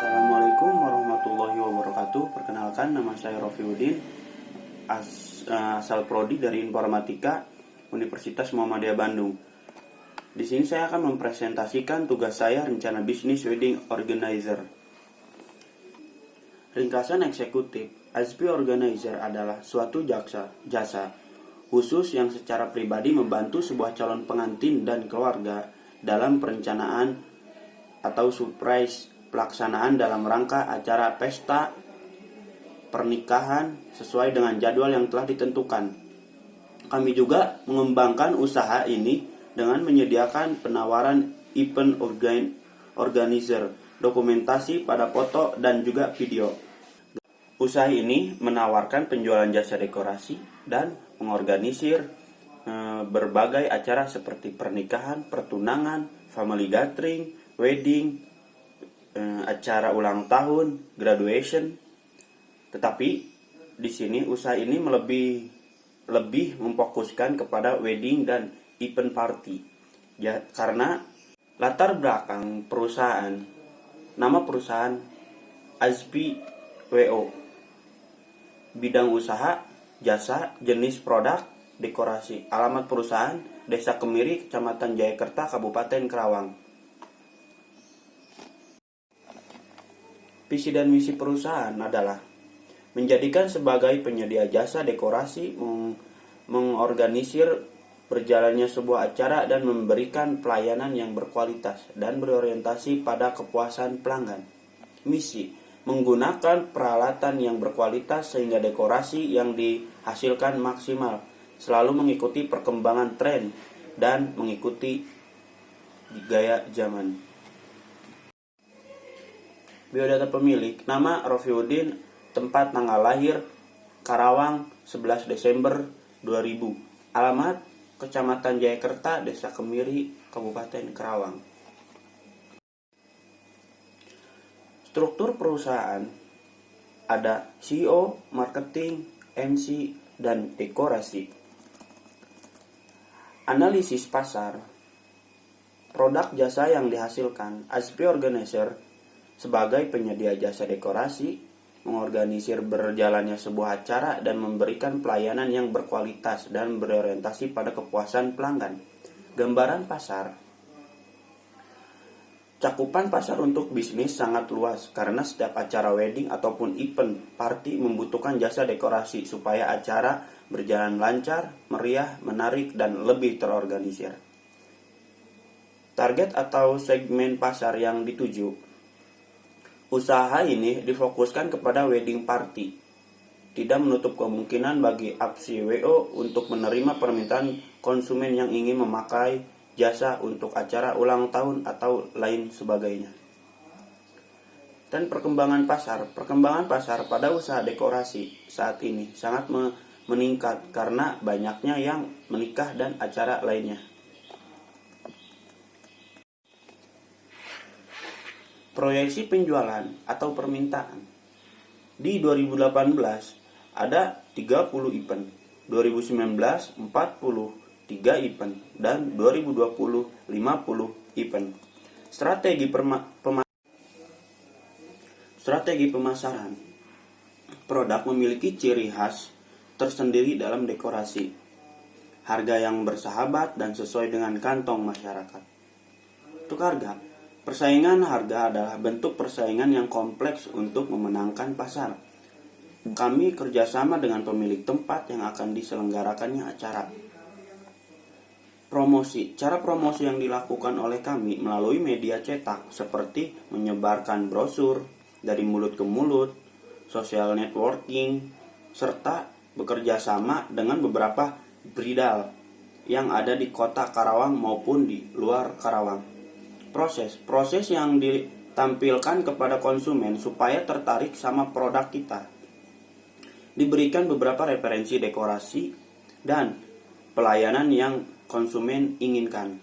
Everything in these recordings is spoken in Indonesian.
Assalamualaikum warahmatullahi wabarakatuh. Perkenalkan, nama saya Rofiuddin, asal prodi dari Informatika Universitas Muhammadiyah Bandung. Di sini saya akan mempresentasikan tugas saya rencana bisnis wedding organizer. Ringkasan eksekutif, ASP organizer adalah suatu jasa khusus yang secara pribadi membantu sebuah calon pengantin dan keluarga dalam perencanaan atau surprise pelaksanaan dalam rangka acara pesta pernikahan sesuai dengan jadwal yang telah ditentukan. Kami juga mengembangkan usaha ini dengan menyediakan penawaran event organizer, dokumentasi pada foto dan juga video. Usaha ini menawarkan penjualan jasa dekorasi dan mengorganisir berbagai acara seperti pernikahan, pertunangan, family gathering, wedding, acara ulang tahun, graduation. Tetapi di sini usaha ini lebih memfokuskan kepada wedding dan event party. Ya, karena latar belakang perusahaan, nama perusahaan ASPI WO, bidang usaha, jasa, jenis produk, dekorasi. Alamat perusahaan Desa Kemiri, Kecamatan Jayakerta, Kabupaten Karawang. Visi dan misi perusahaan adalah menjadikan sebagai penyedia jasa dekorasi, mengorganisir berjalannya sebuah acara dan memberikan pelayanan yang berkualitas dan berorientasi pada kepuasan pelanggan. Misi, menggunakan peralatan yang berkualitas sehingga dekorasi yang dihasilkan maksimal, selalu mengikuti perkembangan tren dan mengikuti gaya zaman. Biodata pemilik, nama Rofiuddin, tempat tanggal lahir Karawang 11 Desember 2000, alamat Kecamatan Jayakerta, Desa Kemiri, Kabupaten Karawang. Struktur perusahaan ada CEO, marketing, MC, dan dekorasi. Analisis pasar, produk jasa yang dihasilkan. ASP organizer sebagai penyedia jasa dekorasi, mengorganisir berjalannya sebuah acara dan memberikan pelayanan yang berkualitas dan berorientasi pada kepuasan pelanggan. Gambaran pasar. Cakupan pasar untuk bisnis sangat luas karena setiap acara wedding ataupun event party membutuhkan jasa dekorasi supaya acara berjalan lancar, meriah, menarik, dan lebih terorganisir. Target atau segmen pasar yang dituju. Usaha ini difokuskan kepada wedding party. Tidak menutup kemungkinan bagi ASPI WO untuk menerima permintaan konsumen yang ingin memakai jasa untuk acara ulang tahun atau lain sebagainya. Dan perkembangan pasar. Perkembangan pasar pada usaha dekorasi saat ini sangat meningkat karena banyaknya yang menikah dan acara lainnya. Proyeksi penjualan atau permintaan. Di 2018 ada 30 event, 2019 43 event, dan 2020 50 event. Strategi pemasaran. Produk memiliki ciri khas tersendiri dalam dekorasi. Harga yang bersahabat dan sesuai dengan kantong masyarakat. Untuk harga, persaingan harga adalah bentuk persaingan yang kompleks untuk memenangkan pasar. Kami kerjasama dengan pemilik tempat yang akan diselenggarakannya acara. Promosi. Cara promosi yang dilakukan oleh kami melalui media cetak seperti menyebarkan brosur dari mulut ke mulut, social networking, serta bekerja sama dengan beberapa bridal yang ada di kota Karawang maupun di luar Karawang. Proses yang ditampilkan kepada konsumen supaya tertarik sama produk kita. Diberikan beberapa referensi dekorasi dan pelayanan yang konsumen inginkan.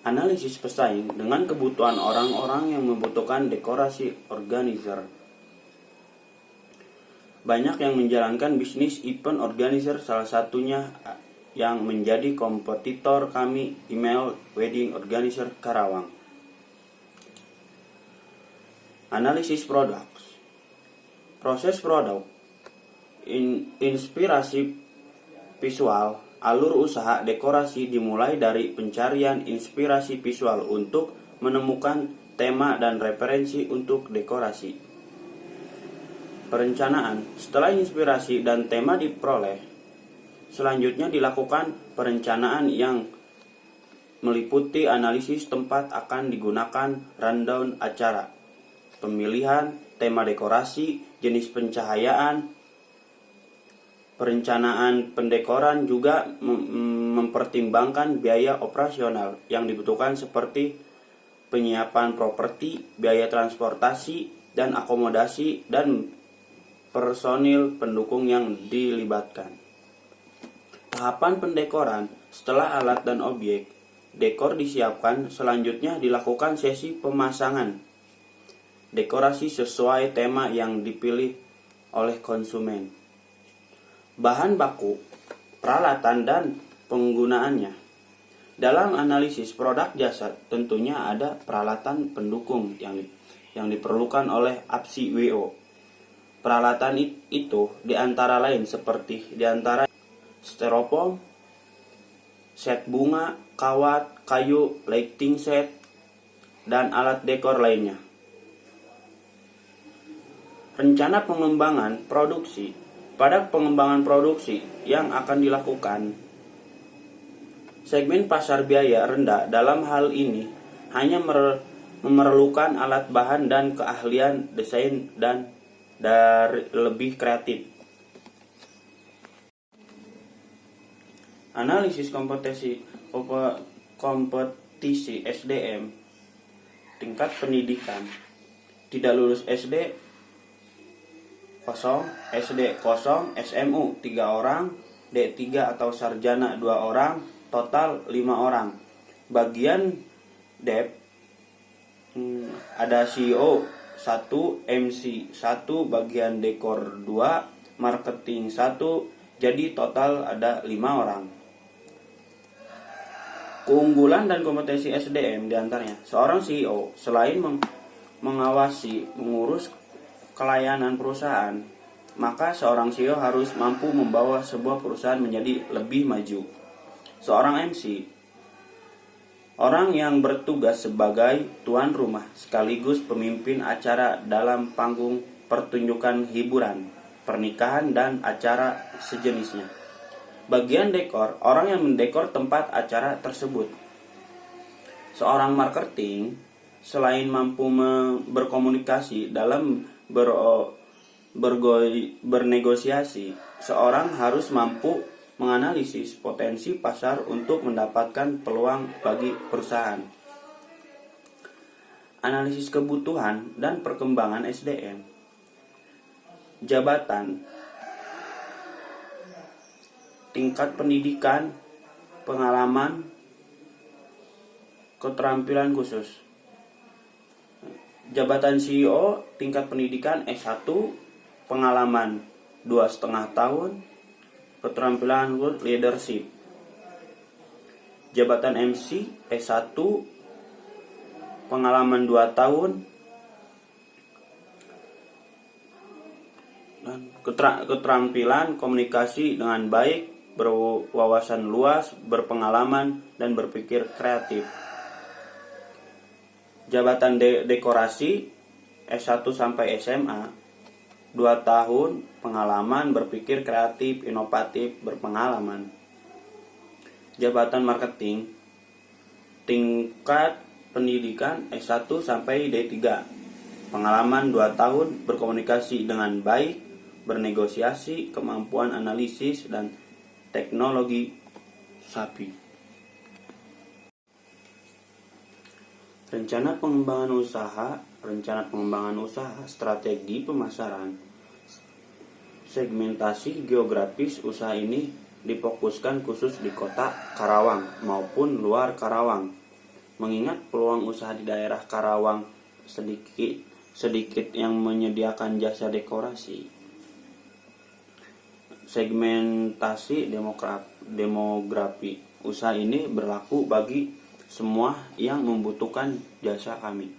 Analisis pesaing dengan kebutuhan orang-orang yang membutuhkan dekorasi organizer. Banyak yang menjalankan bisnis event organizer, salah satunya yang menjadi kompetitor kami, email Wedding Organizer Karawang. Analisis produk. Proses produk, inspirasi visual, alur usaha dekorasi dimulai dari pencarian inspirasi visual untuk menemukan tema dan referensi untuk dekorasi. Perencanaan. Setelah inspirasi dan tema diperoleh, selanjutnya dilakukan perencanaan yang meliputi analisis tempat akan digunakan rundown acara, pemilihan tema dekorasi, jenis pencahayaan. Perencanaan pendekoran juga mempertimbangkan biaya operasional yang dibutuhkan seperti penyiapan properti, biaya transportasi dan akomodasi, dan personil pendukung yang dilibatkan. Tahapan pendekoran. Setelah alat dan objek dekor disiapkan, selanjutnya dilakukan sesi pemasangan dekorasi sesuai tema yang dipilih oleh konsumen. Bahan baku, peralatan dan penggunaannya. Dalam analisis produk jasa tentunya ada peralatan pendukung yang diperlukan oleh APSI WO. Peralatan itu diantara lain seperti styrofoam, set bunga, kawat, kayu, lighting set, dan alat dekor lainnya. Rencana pengembangan produksi. Pada pengembangan produksi yang akan dilakukan, segmen pasar biaya rendah dalam hal ini hanya memerlukan alat bahan dan keahlian desain dan dari lebih kreatif. Analisis kompetisi SDM. Tingkat pendidikan. Tidak lulus SD 0, SD 0, SMU 3 orang, D3 atau sarjana 2 orang, total 5 orang. Bagian Dev ada CEO 1, MC 1, bagian dekor 2, marketing 1, jadi total ada 5 orang. Keunggulan dan kompetensi SDM diantaranya, seorang CEO selain mengurus kelayanan perusahaan, maka seorang CEO harus mampu membawa sebuah perusahaan menjadi lebih maju. Seorang MC, orang yang bertugas sebagai tuan rumah sekaligus pemimpin acara dalam panggung pertunjukan hiburan, pernikahan, dan acara sejenisnya. Bagian dekor, orang yang mendekor tempat acara tersebut. Seorang marketing, selain mampu berkomunikasi dalam bernegosiasi, seorang harus mampu menganalisis potensi pasar untuk mendapatkan peluang bagi perusahaan. Analisis kebutuhan dan perkembangan SDM. Jabatan, tingkat pendidikan, pengalaman, keterampilan khusus. Jabatan CEO, tingkat pendidikan S1, pengalaman 2,5 tahun, keterampilan leadership. Jabatan MC S1, pengalaman 2 tahun, dan keterampilan komunikasi dengan baik, berwawasan luas, berpengalaman, dan berpikir kreatif. Jabatan dekorasi S1 sampai SMA 2 tahun, pengalaman, berpikir kreatif, inovatif, berpengalaman. Jabatan marketing, tingkat pendidikan S1 sampai D3, pengalaman 2 tahun, berkomunikasi dengan baik, bernegosiasi, kemampuan analisis, dan teknologi SAPI. Rencana pengembangan usaha, strategi pemasaran. Segmentasi geografis usaha ini difokuskan khusus di kota Karawang maupun luar Karawang. Mengingat peluang usaha di daerah Karawang sedikit yang menyediakan jasa dekorasi. Segmentasi demografi usaha ini berlaku bagi semua yang membutuhkan jasa kami.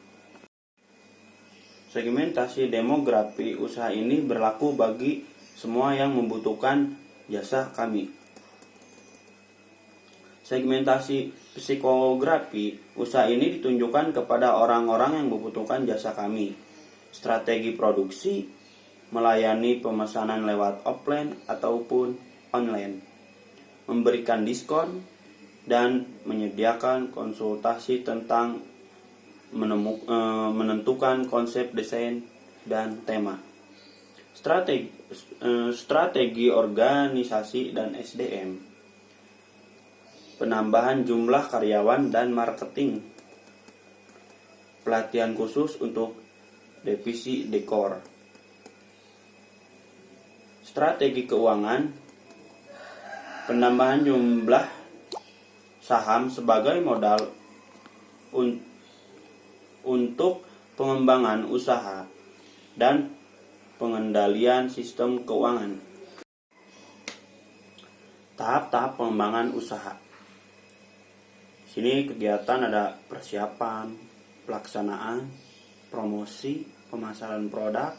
Segmentasi demografi usaha ini berlaku bagi semua yang membutuhkan jasa kami. Segmentasi psikografi usaha ini ditunjukkan kepada orang-orang yang membutuhkan jasa kami. Strategi produksi melayani pemesanan lewat offline ataupun online, memberikan diskon, dan menyediakan konsultasi tentang menentukan konsep desain dan tema. Strategi organisasi dan SDM, penambahan jumlah karyawan dan marketing, pelatihan khusus untuk divisi dekor. Strategi keuangan, penambahan jumlah saham sebagai modal untuk pengembangan usaha dan pengendalian sistem keuangan. Tahap-tahap pengembangan usaha. Sini kegiatan ada persiapan, pelaksanaan, promosi, pemasaran produk,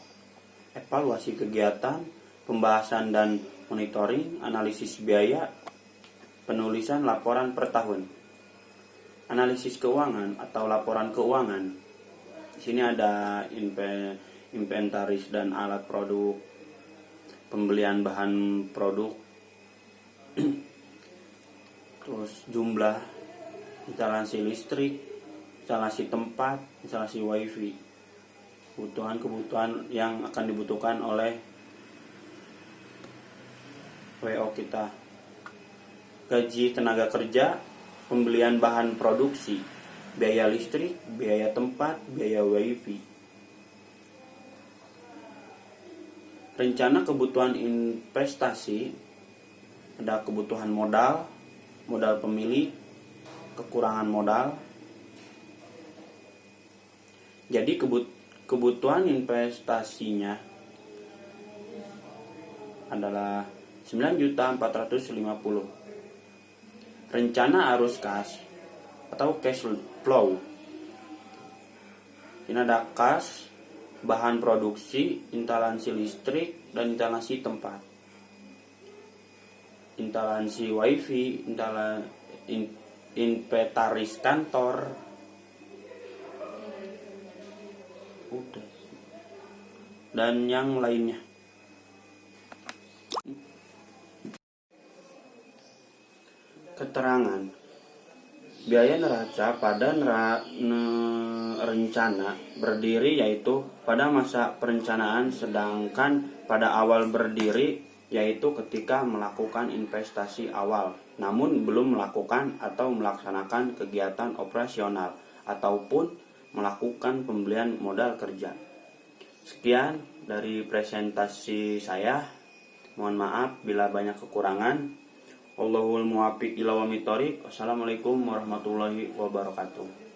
evaluasi kegiatan, pembahasan dan monitoring, analisis biaya, penulisan laporan per tahun. Analisis keuangan atau laporan keuangan. Di sini ada inventaris dan alat produk, pembelian bahan produk, terus jumlah instalasi listrik, instalasi tempat, instalasi wifi, kebutuhan yang akan dibutuhkan oleh WO kita, gaji tenaga kerja, pembelian bahan produksi, biaya listrik, biaya tempat, biaya wifi. Rencana kebutuhan investasi, ada kebutuhan modal, modal pemilik, kekurangan modal. Jadi kebutuhan investasinya adalah 9.450.000. Rencana arus kas atau cash flow. Ini ada kas, bahan produksi, instalasi listrik, dan instalasi tempat. Instalasi wifi, inventaris kantor. Udah. Dan yang lainnya. Keterangan biaya neraca pada rencana berdiri yaitu pada masa perencanaan, sedangkan pada awal berdiri yaitu ketika melakukan investasi awal namun belum melakukan atau melaksanakan kegiatan operasional ataupun melakukan pembelian modal kerja. Sekian dari presentasi saya. Mohon maaf bila banyak kekurangan. Wallahul muwaffiq ila aqwamit thoriq. Wassalamualaikum warahmatullahi wabarakatuh.